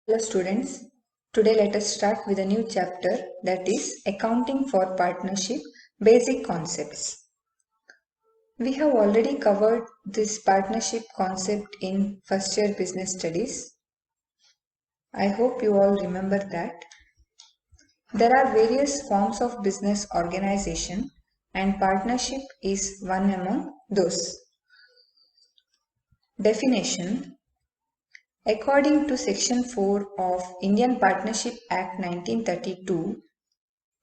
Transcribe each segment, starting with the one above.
Hello students, today let us start with a new chapter, that is Accounting for Partnership Basic Concepts. We have already covered this partnership concept in first year business studies. I hope you all remember that. There are various forms of business organization and partnership is one among those. Definition: according to Section 4 of Indian Partnership Act 1932,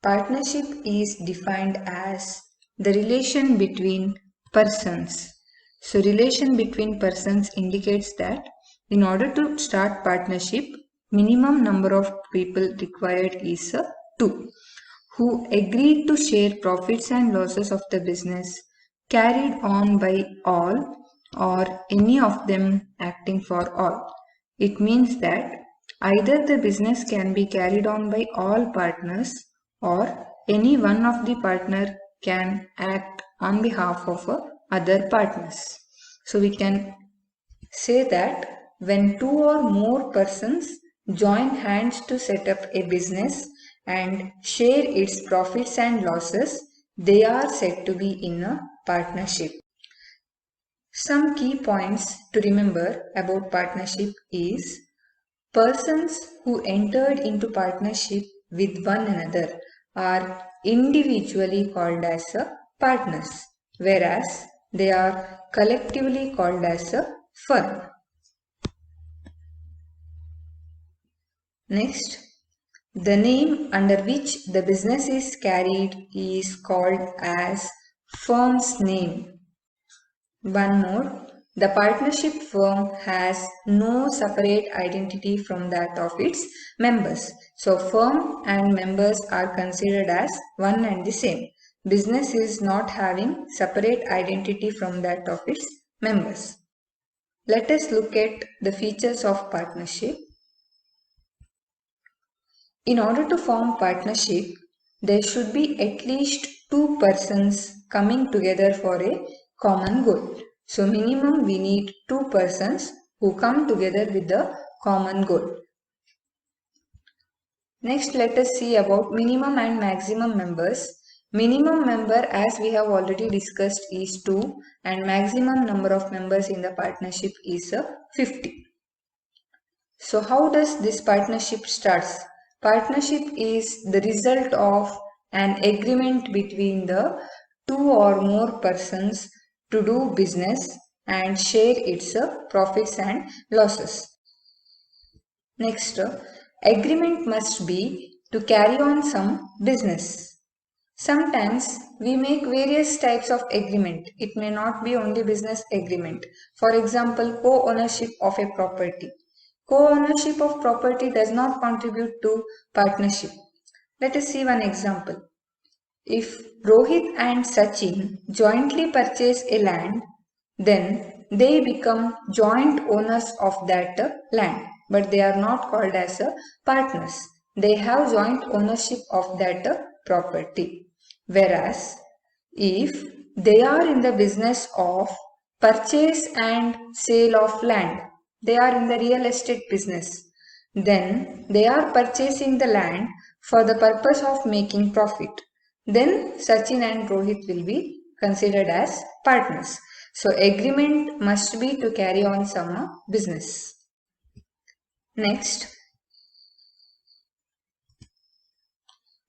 partnership is defined as the relation between persons. So, relation between persons indicates that in order to start partnership, minimum number of people required is 2, who agreed to share profits and losses of the business carried on by all or any of them acting for all. It means that either the business can be carried on by all partners or any one of the partner can act on behalf of other partners. So we can say that when two or more persons join hands to set up a business and share its profits and losses, they are said to be in a partnership. Some key points to remember about partnership is persons who entered into partnership with one another are individually called as partners, whereas they are collectively called as a firm. Next, the name under which the business is carried is called as firm's name. One more, the partnership firm has no separate identity from that of its members. So, firm and members are considered as one and the same. Business is not having separate identity from that of its members. Let us look at the features of partnership. In order to form partnership, there should be at least two persons coming together for a common goal. So minimum we need two persons who come together with the common goal. Next, let us see about minimum and maximum members. Minimum member, as we have already discussed, is 2 and maximum number of members in the partnership is 50. So how does this partnership starts? Partnership is the result of an agreement between the two or more persons to do business and share its profits and losses. Next, agreement must be to carry on some business. Sometimes we make various types of agreement. It may not be only business agreement. For example, co-ownership of a property. Co-ownership of property does not contribute to partnership. Let us see one example. If Rohit and Sachin jointly purchase a land, then they become joint owners of that land, but they are not called as partners. They have joint ownership of that property. Whereas, if they are in the business of purchase and sale of land, they are in the real estate business, then they are purchasing the land for the purpose of making profit. Then Sachin and Rohit will be considered as partners. So agreement must be to carry on some business. Next,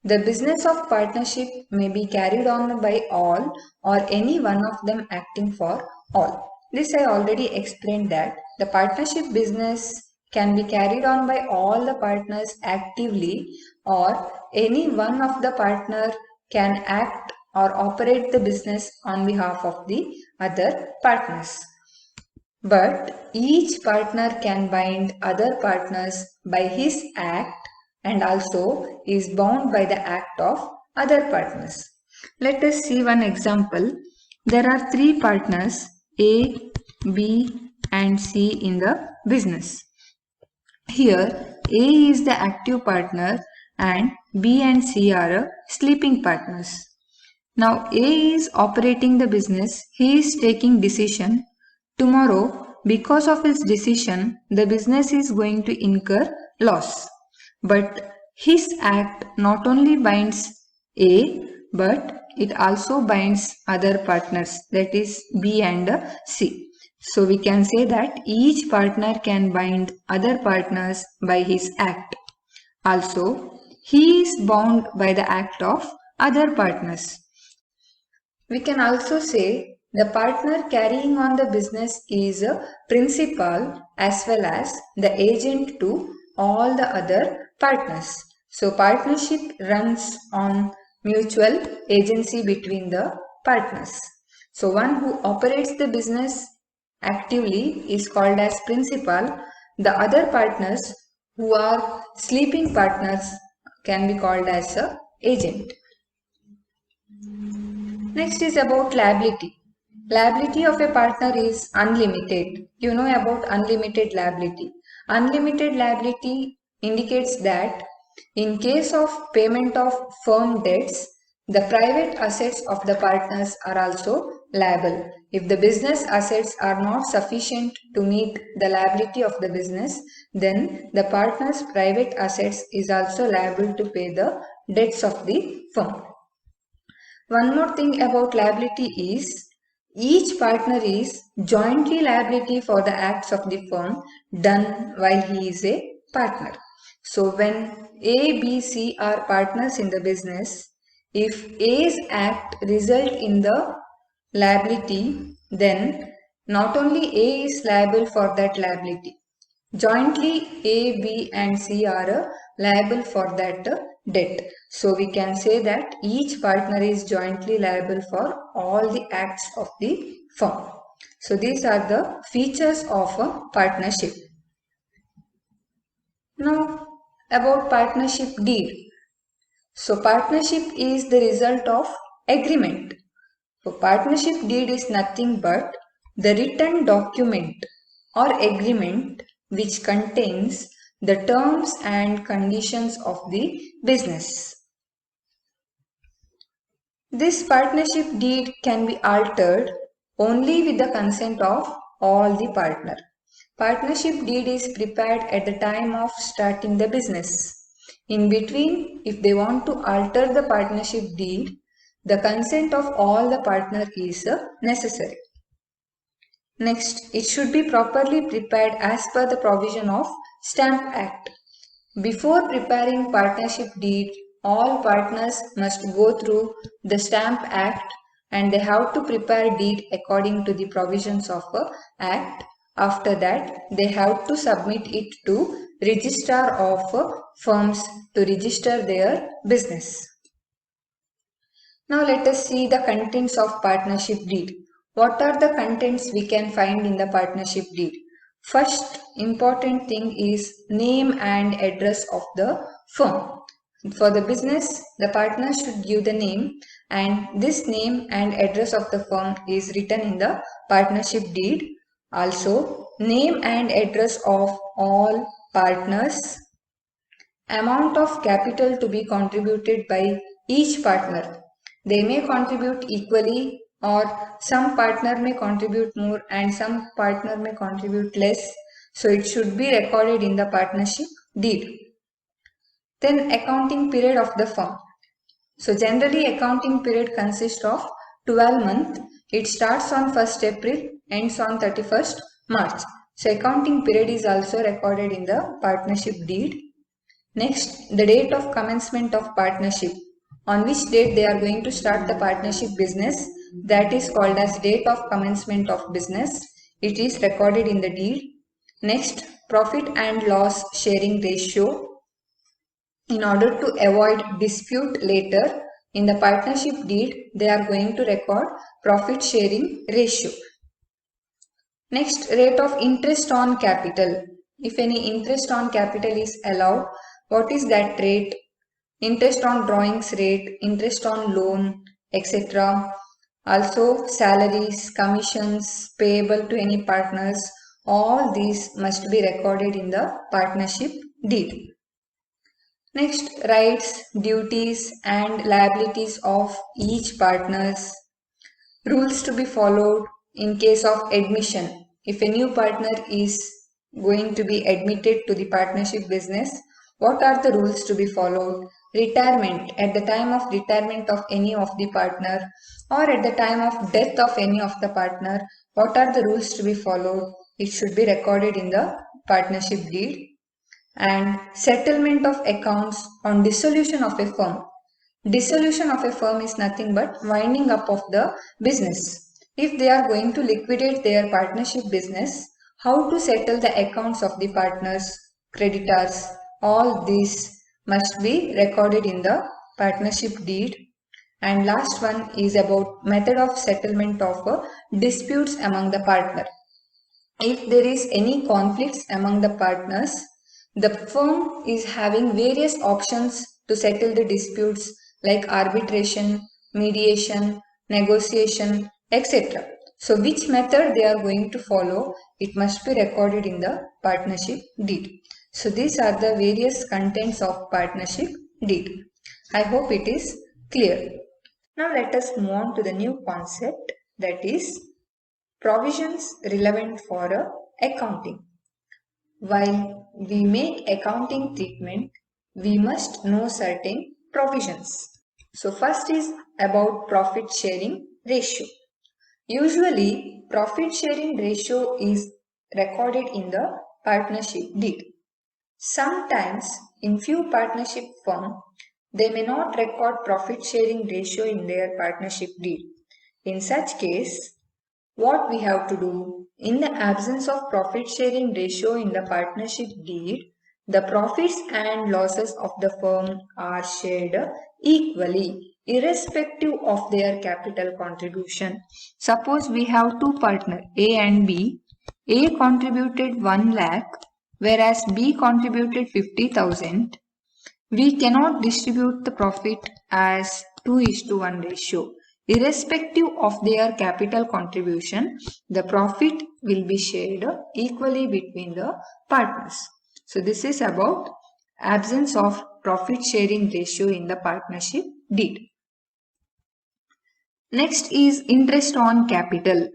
the business of partnership may be carried on by all or any one of them acting for all. This I already explained that the partnership business can be carried on by all the partners actively or any one of the partner can act or operate the business on behalf of the other partners. But each partner can bind other partners by his act and also is bound by the act of other partners. Let us see one example. There are three partners A, B and C in the business. Here A is the active partner and B and C are sleeping partners. Now A is operating the business. He is taking decision. Tomorrow because of his decision, the business is going to incur loss. But his act not only binds A, but it also binds other partners, that is B and C. So we can say that each partner can bind other partners by his act. Also, he is bound by the act of other partners. We can also say the partner carrying on the business is a principal as well as the agent to all the other partners. So partnership runs on mutual agency between the partners. So one who operates the business actively is called as principal. The other partners who are sleeping partners can be called as a agent. Next is about liability. Liability of a partner is unlimited. You know about unlimited liability. Unlimited liability indicates that in case of payment of firm debts, the private assets of the partners are also liable. If the business assets are not sufficient to meet the liability of the business, then the partner's private assets is also liable to pay the debts of the firm. One more thing about liability is each partner is jointly liability for the acts of the firm done while he is a partner. So when A, B, C are partners in the business, if A's act result in the liability, then not only A is liable for that liability. Jointly A, B and C are liable for that debt. So we can say that each partner is jointly liable for all the acts of the firm. So these are the features of a partnership. Now about partnership deed. So partnership is the result of agreement. So partnership deed is nothing but the written document or agreement which contains the terms and conditions of the business. This partnership deed can be altered only with the consent of all the partner. Partnership deed is prepared at the time of starting the business. In between, if they want to alter the partnership deed, the consent of all the partner is necessary. Next, it should be properly prepared as per the provision of Stamp Act. Before preparing partnership deed, all partners must go through the Stamp Act and they have to prepare deed according to the provisions of the Act. After that, they have to submit it to Registrar of Firms to register their business. Now let us see the contents of partnership deed. What are the contents we can find in the partnership deed? First important thing is name and address of the firm. For the business, the partner should give the name and this name and address of the firm is written in the partnership deed. Also, name and address of all partners, amount of capital to be contributed by each partner. They may contribute equally or some partner may contribute more and some partner may contribute less. So it should be recorded in the partnership deed. Then accounting period of the firm. So generally accounting period consists of 12 months. It starts on 1st April, ends on 31st March. So accounting period is also recorded in the partnership deed. Next, the date of commencement of partnership. On which date they are going to start the partnership business, that is called as date of commencement of business. It is recorded in the deed. Next, profit and loss sharing ratio. In order to avoid dispute later, in the partnership deed, they are going to record profit sharing ratio. Next, rate of interest on capital. If any interest on capital is allowed, what is that rate? Interest on drawings rate, interest on loan, etc. Also salaries, commissions payable to any partners, all these must be recorded in the partnership deed. Next, rights, duties and liabilities of each partners. Rules to be followed in case of admission. If a new partner is going to be admitted to the partnership business, what are the rules to be followed? Retirement, at the time of retirement of any of the partner or at the time of death of any of the partner, what are the rules to be followed? It should be recorded in the partnership deed. And settlement of accounts on dissolution of a firm. Dissolution of a firm is nothing but winding up of the business. If they are going to liquidate their partnership business, how to settle the accounts of the partners, creditors, all these must be recorded in the partnership deed. And last one is about method of settlement of disputes among the partner. If there is any conflicts among the partners, the firm is having various options to settle the disputes like arbitration, mediation, negotiation, etc. So which method they are going to follow, it must be recorded in the partnership deed. So these are the various contents of partnership deed. I hope it is clear. Now let us move on to the new concept, that is provisions relevant for accounting. While we make accounting treatment, we must know certain provisions. So first is about profit sharing ratio. Usually profit sharing ratio is recorded in the partnership deed. Sometimes in few partnership firm, they may not record profit sharing ratio in their partnership deed. In such case, what we have to do, in the absence of profit sharing ratio in the partnership deed, the profits and losses of the firm are shared equally, irrespective of their capital contribution. Suppose we have two partners, A and B. A contributed 1 lakh, whereas B contributed 50,000. We cannot distribute the profit as 2:1 ratio. Irrespective of their capital contribution, the profit will be shared equally between the partners. So this is about absence of profit sharing ratio in the partnership deed. Next is interest on capital.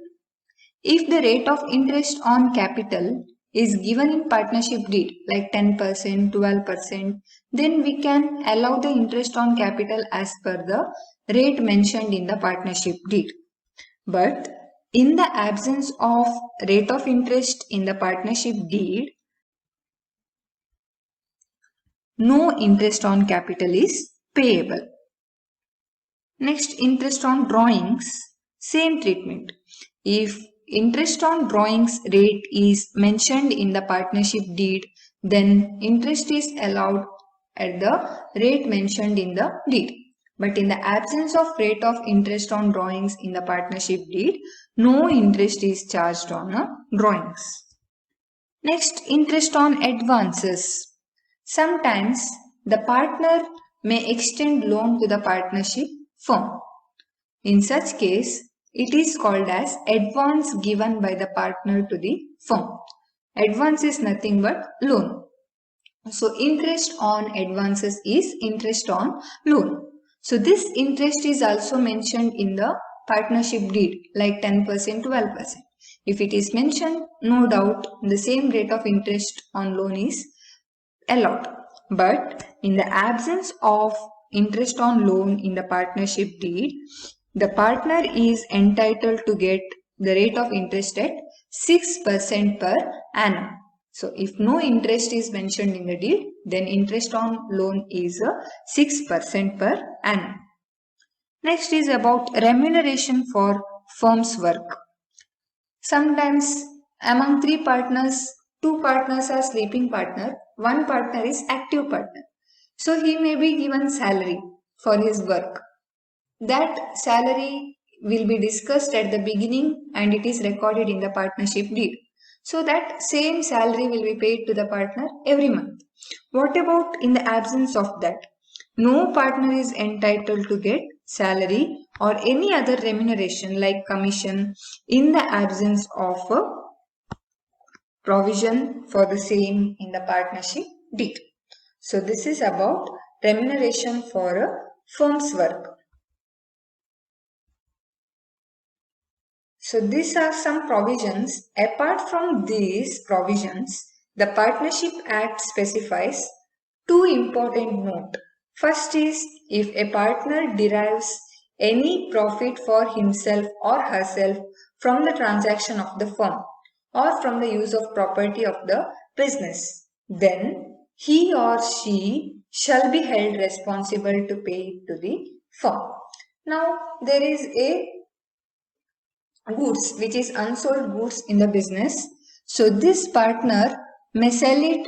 If the rate of interest on capital is given in partnership deed like 10%, 12%, then we can allow the interest on capital as per the rate mentioned in the partnership deed. But in the absence of rate of interest in the partnership deed, no interest on capital is payable. Next, interest on drawings, same treatment. If interest on drawings rate is mentioned in the partnership deed, then interest is allowed at the rate mentioned in the deed. But in the absence of rate of interest on drawings in the partnership deed, no interest is charged on drawings. Next, interest on advances. Sometimes the partner may extend loan to the partnership firm. In such case, it is called as advance given by the partner to the firm. Advance is nothing but loan. So interest on advances is interest on loan. So this interest is also mentioned in the partnership deed like 10%, 12%. If it is mentioned, no doubt the same rate of interest on loan is allowed. But in the absence of interest on loan in the partnership deed, the partner is entitled to get the rate of interest at 6% per annum. So if no interest is mentioned in the deed, then interest on loan is 6% per annum. Next is about remuneration for firm's work. Sometimes among three partners, two partners are sleeping partner, one partner is active partner. So he may be given salary for his work. That salary will be discussed at the beginning and it is recorded in the partnership deed. So that same salary will be paid to the partner every month. What about in the absence of that? No partner is entitled to get salary or any other remuneration like commission in the absence of a provision for the same in the partnership deed. So this is about remuneration for a firm's work. So these are some provisions. Apart from these provisions, the Partnership Act specifies two important notes. First is if a partner derives any profit for himself or herself from the transaction of the firm or from the use of property of the business, then he or she shall be held responsible to pay it to the firm. Now there is a goods which is unsold goods in the business. So this partner may sell it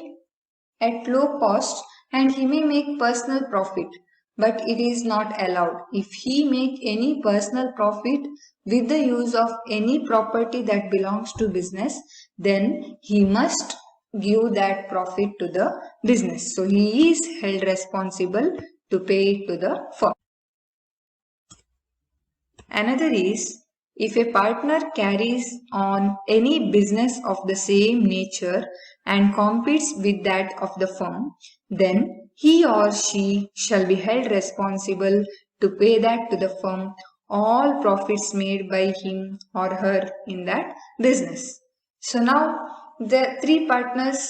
at low cost and he may make personal profit, but it is not allowed. If he make any personal profit with the use of any property that belongs to business, then he must give that profit to the business. So he is held responsible to pay it to the firm. Another is if a partner carries on any business of the same nature and competes with that of the firm, then he or she shall be held responsible to pay that to the firm all profits made by him or her in that business. So now the three partners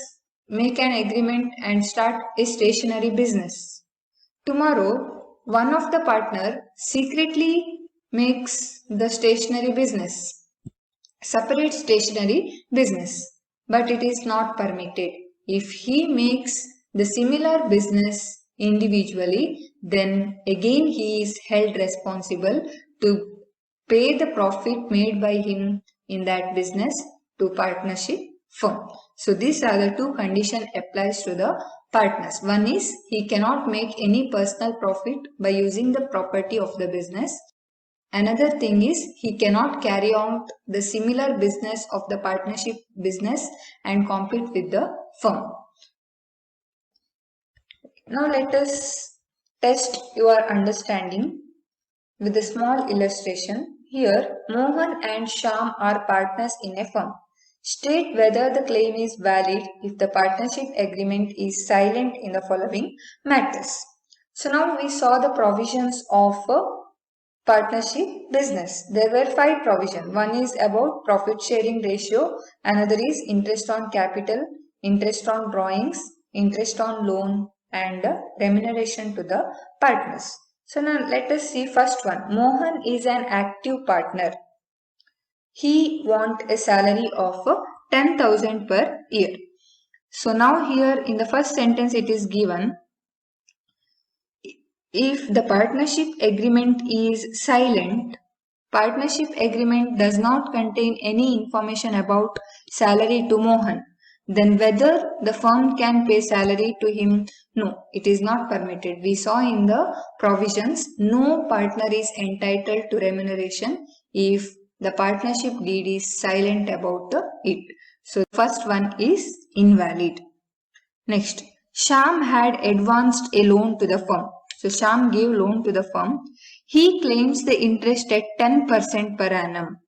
make an agreement and start a stationery business. Tomorrow, one of the partner secretly makes the stationery business, separate stationery business, but it is not permitted. If he makes the similar business individually, then again he is held responsible to pay the profit made by him in that business to partnership firm. So these are the two conditions applies to the partners. One is he cannot make any personal profit by using the property of the business. Another thing is he cannot carry out the similar business of the partnership business and compete with the firm. Now let us test your understanding with a small illustration. Here, Mohan and Shyam are partners in a firm. State whether the claim is valid if the partnership agreement is silent in the following matters. So now we saw the provisions of a partnership business. There were 5 provisions. One is about profit sharing ratio, another is interest on capital, interest on drawings, interest on loan, and remuneration to the partners. So now let us see first one. Mohan is an active partner. He wants a salary of 10,000 per year. So now here in the first sentence it is given, if the partnership agreement is silent, partnership agreement does not contain any information about salary to Mohan, then whether the firm can pay salary to him, no, it is not permitted. We saw in the provisions, no partner is entitled to remuneration if the partnership deed is silent about it. So first one is invalid. Next, Shyam had advanced a loan to the firm. So Shyam gave loan to the firm. He claims the interest at 10% per annum.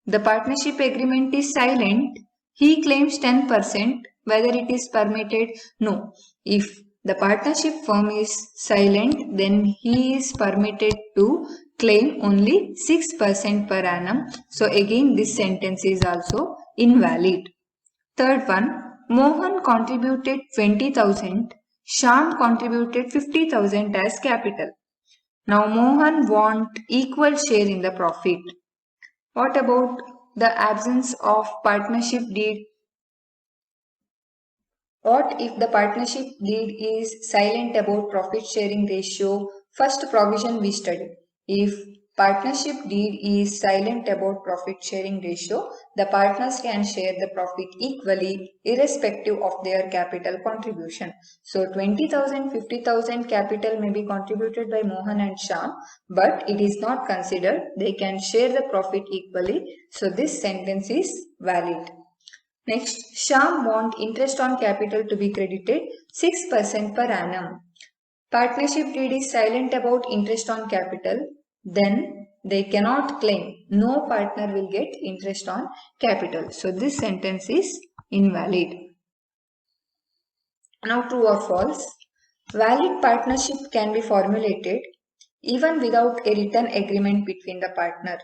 The partnership agreement is silent. He claims 10%. Whether it is permitted? No. If the partnership firm is silent, then he is permitted to claim only 6% per annum. So again this sentence is also invalid. Third one, Mohan contributed 20,000, Shyam contributed 50,000 as capital. Now Mohan want equal share in the profit. What about the absence of partnership deed? What if the partnership deed is silent about profit sharing ratio? First provision we studied. If partnership deed is silent about profit sharing ratio, the partners can share the profit equally irrespective of their capital contribution. So 20,000, 50,000 capital may be contributed by Mohan and Shyam, but it is not considered. They can share the profit equally. So this sentence is valid. Next, Shyam want interest on capital to be credited 6% per annum. Partnership deed is silent about interest on capital, then they cannot claim. No partner will get interest on capital. So this sentence is invalid. Now true or false? Valid partnership can be formulated even without a written agreement between the partner.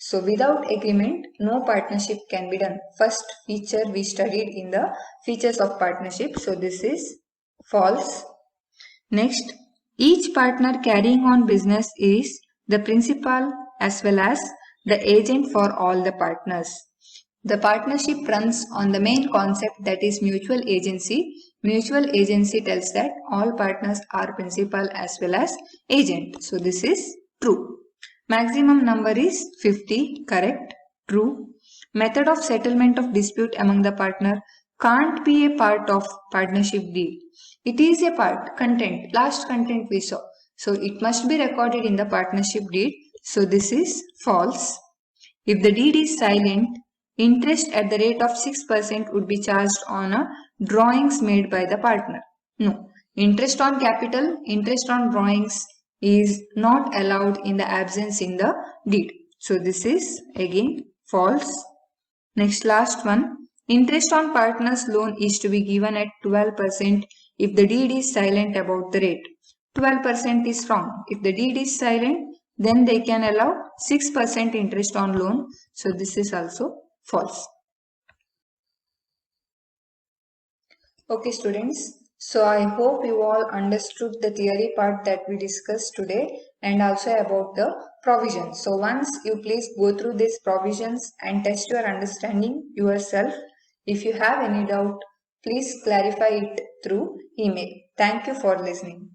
So without agreement, no partnership can be done. First feature we studied in the features of partnership. So this is false. Next, each partner carrying on business is the principal as well as the agent for all the partners. The partnership runs on the main concept, that is mutual agency. Mutual agency tells that all partners are principal as well as agent. So this is true. Maximum number is 50, correct, true. Method of settlement of dispute among the partner can't be a part of partnership deed. It is a part, content, last content we saw. So it must be recorded in the partnership deed. So this is false. If the deed is silent, interest at the rate of 6% would be charged on a drawings made by the partner. No, interest on capital, interest on drawings is not allowed in the absence in the deed. So this is again false. Next, last one. Interest on partner's loan is to be given at 12% if the deed is silent about the rate. 12% is wrong. If the deed is silent, then they can allow 6% interest on loan. So this is also false. Okay students, so I hope you all understood the theory part that we discussed today and also about the provisions. So once you please go through these provisions and test your understanding yourself. If you have any doubt, please clarify it through email. Thank you for listening.